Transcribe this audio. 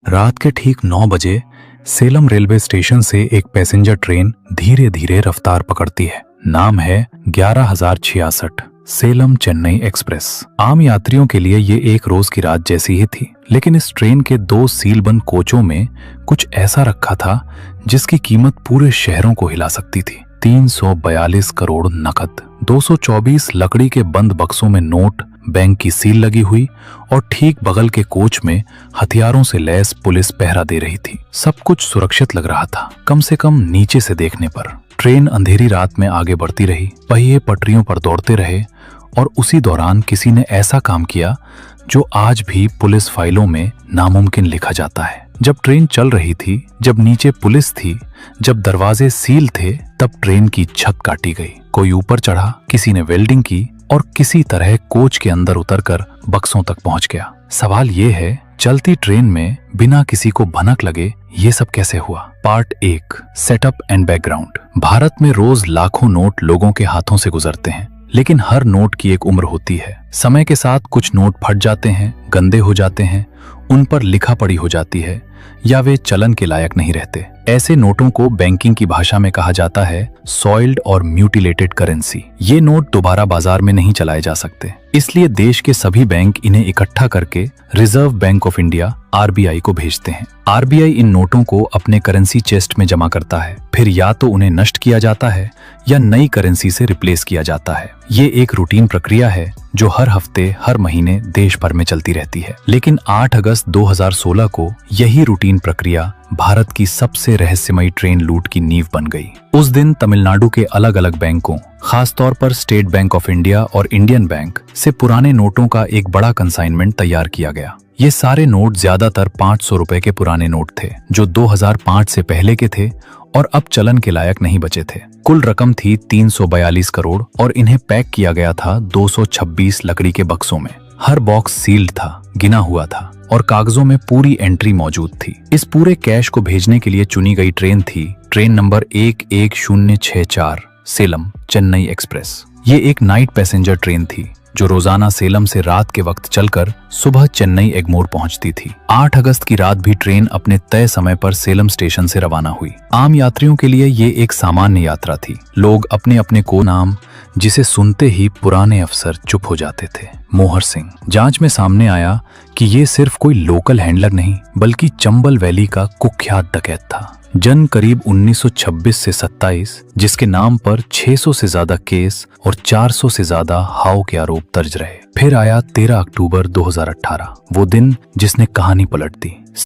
रात के ठीक 9 बजे सेलम रेलवे स्टेशन से एक पैसेंजर ट्रेन धीरे धीरे रफ्तार पकड़ती है। नाम है 11,066 सेलम चेन्नई एक्सप्रेस। आम यात्रियों के लिए ये एक रोज की रात जैसी ही थी, लेकिन इस ट्रेन के 2 सीलबंद कोचों में कुछ ऐसा रखा था जिसकी कीमत पूरे शहरों को हिला सकती थी। 342 करोड़ नकद, 224 लकड़ी के बंद बक्सों में नोट, बैंक की सील लगी हुई और ठीक बगल के कोच में हथियारों से लैस पुलिस पहरा दे रही थी। सब कुछ सुरक्षित लग रहा था, कम से कम नीचे से देखने पर। ट्रेन अंधेरी रात में आगे बढ़ती रही, पहिए पटरियों पर दौड़ते रहे और उसी दौरान किसी ने ऐसा काम किया जो आज भी पुलिस फाइलों में नामुमकिन लिखा जाता है। जब ट्रेन चल रही थी, जब नीचे पुलिस थी, जब दरवाजे सील थे, तब ट्रेन की छत काटी गई। कोई ऊपर चढ़ा, किसी ने वेल्डिंग की और किसी तरह कोच के अंदर उतरकर बक्सों तक पहुंच गया। सवाल ये है, चलती ट्रेन में बिना किसी को भनक लगे ये सब कैसे हुआ? Part 1, setup and background. Bharat में रोज लाखों नोट लोगों के हाथों से गुजरते हैं, लेकिन हर नोट की एक उम्र होती है। समय के साथ कुछ नोट फट जाते हैं, गंदे हो जाते हैं, उन पर लिखा पड़ी हो जाती है या वे चलन के लायक नहीं रहते। ऐसे नोटों को बैंकिंग की भाषा में कहा जाता है सॉइल्ड और म्यूटिलेटेड करेंसी। ये नोट दोबारा बाजार में नहीं चलाए जा सकते, इसलिए देश के सभी बैंक इन्हें इकट्ठा करके reserve bank of India RBI को भेजते हैं। आरबीआई इन नोटों को अपने करेंसी चेस्ट में जमा करता है, फिर या तो उन्हें नष्ट किया जाता है या नई करेंसी से रिप्लेस किया जाता है। ये एक रूटीन प्रक्रिया है जो हर हफ्ते, हर महीने देश भर में चलती रहती है। लेकिन 8 अगस्त 2016 को यही रूटीन प्रक्रिया भारत की सबसे रहस्यमयी ट्रेन लूट की नींव बन गई। उस दिन तमिलनाडु के अलग अलग बैंकों, खासतौर पर स्टेट बैंक ऑफ इंडिया और इंडियन बैंक से पुराने नोटों का एक बड़ा कंसाइनमेंट तैयार किया गया। ये सारे नोट ज्यादातर 500 रुपए के पुराने नोट थे, जो 2005 से पहले के थे और अब चलन के लायक नहीं बचे थे। कुल रकम थी 342 करोड़ और इन्हें पैक किया गया था 226 लकड़ी के बक्सों में। हर बॉक्स सील्ड था, गिना हुआ था और कागजों में पूरी एंट्री मौजूद थी। इस पूरे कैश को भेजने के लिए चुनी गई ट्रेन थी train number 11064 Salem Chennai express. ये एक नाइट पैसेंजर ट्रेन थी जो रोजाना सेलम से रात के वक्त चलकर सुबह चेन्नई एगमोर पहुंचती थी। 8 अगस्त की रात भी ट्रेन अपने तय समय पर सेलम स्टेशन से रवाना हुई। आम यात्रियों के लिए ये एक सामान्य यात्रा थी। लोग अपने अपने को नाम, जिसे सुनते ही पुराने अफसर चुप हो जाते थे, मोहर सिंह। जांच में सामने आया कि ये सिर्फ कोई लोकल हैंडलर नहीं, बल्कि चंबल वैली का कुख्यात डकैत था। जन्म करीब 1926 से 27, जिसके नाम पर 600 से ज्यादा केस और 400 से ज्यादा हाव के आरोप दर्ज रहे। फिर आया 13 अक्टूबर 2018, वो दिन जिसने कहानी पलट दी।